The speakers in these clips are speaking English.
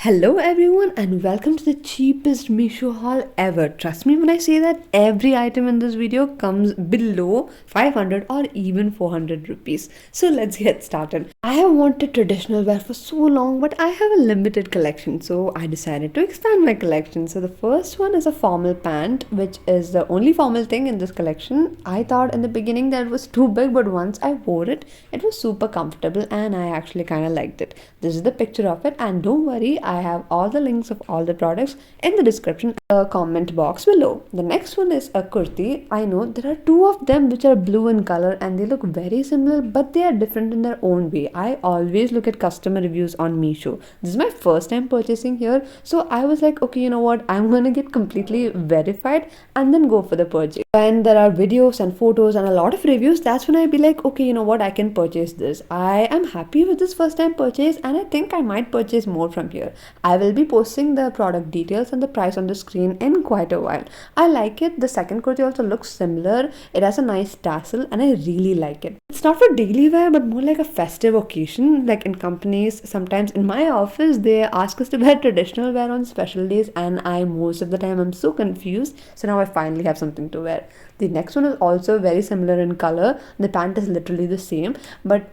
Hello everyone and welcome to the cheapest Meesho haul ever. Trust me when I say that every item in this video comes below 500 or even 400 rupees. So let's get started. I have wanted traditional wear for so long, but I have a limited collection, so I decided to expand my collection. So the first one is a formal pant, which is the only formal thing in this collection. I thought in the beginning that it was too big, but once I wore it, it was super comfortable and I actually kind of liked it. This is the picture of it, and don't worry, I have all the links of all the products in the description comment box below. The next one is a kurti. I know there are two of them which are blue in color and they look very similar, but they are different in their own way. I always look at customer reviews on Meesho. This is my first time purchasing here, so I was like, okay, you know what, I'm gonna get completely verified and then go for the purchase. When there are videos and photos and a lot of reviews, that's when I be like, okay, you know what, I can purchase this. I am happy with this first time purchase and I think I might purchase more from here. I will be posting the product details and the price on the screen in quite a while. I like it. The second kurti also looks similar. It has a nice tassel and I really like it. It's not for daily wear but more like a festive occasion, like in companies. Sometimes in my office they ask us to wear traditional wear on special days and I most of the time I'm so confused. So now I finally have something to wear. The next one is also very similar in color. The pant is literally the same, but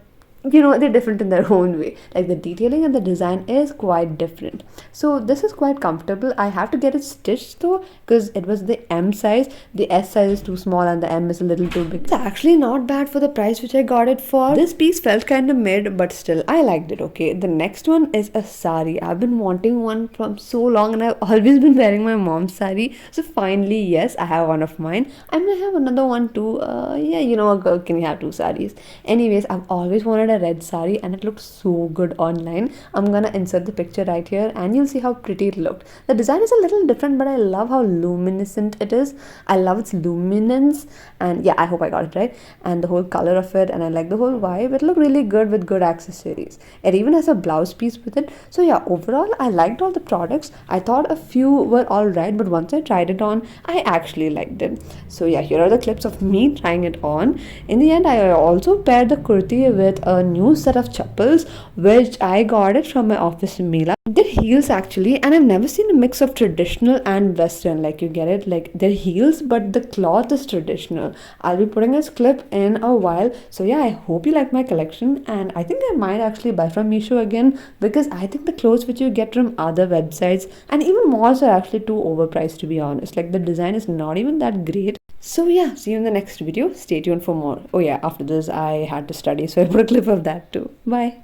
you know, they're different in their own way. Like the detailing and the design is quite different. So this is quite comfortable. I have to get it stitched though because it was the M size. The S size is too small and the M is a little too big. It's actually not bad for the price which I got it for. This piece felt kind of mid, but still I liked it. Okay, the next one is a sari. I've been wanting one from so long and I've always been wearing my mom's sari. So finally, yes, I have one of mine. I'm gonna have another one too. Yeah, you know, a girl can have two saris. Anyways, I've always wanted a red sari and it looked so good online. I'm gonna insert the picture right here and you'll see how pretty it looked. The design is a little different, but I love how luminescent it is. I love its luminance, and yeah, I hope I got it right, and the whole color of it, and I like the whole vibe. It looked really good with good accessories. It even has a blouse piece with it. So yeah, overall I liked all the products. I thought a few were alright, but once I tried it on, I actually liked it. So yeah, here are the clips of me trying it on. In the end, I also paired the kurti with a new set of chappals which I got it from my office Mela. They're heels actually, and I've never seen a mix of traditional and western. Like, you get it, like they're heels but the cloth is traditional. I'll be putting this clip in a while. So yeah, I hope you like my collection, and I think I might actually buy from Meesho again because I think the clothes which you get from other websites and even malls are actually too overpriced, to be honest. Like, the design is not even that great. So yeah, see you in the next video. Stay tuned for more. Oh yeah, after this I had to study, so I put a clip of that too. Bye.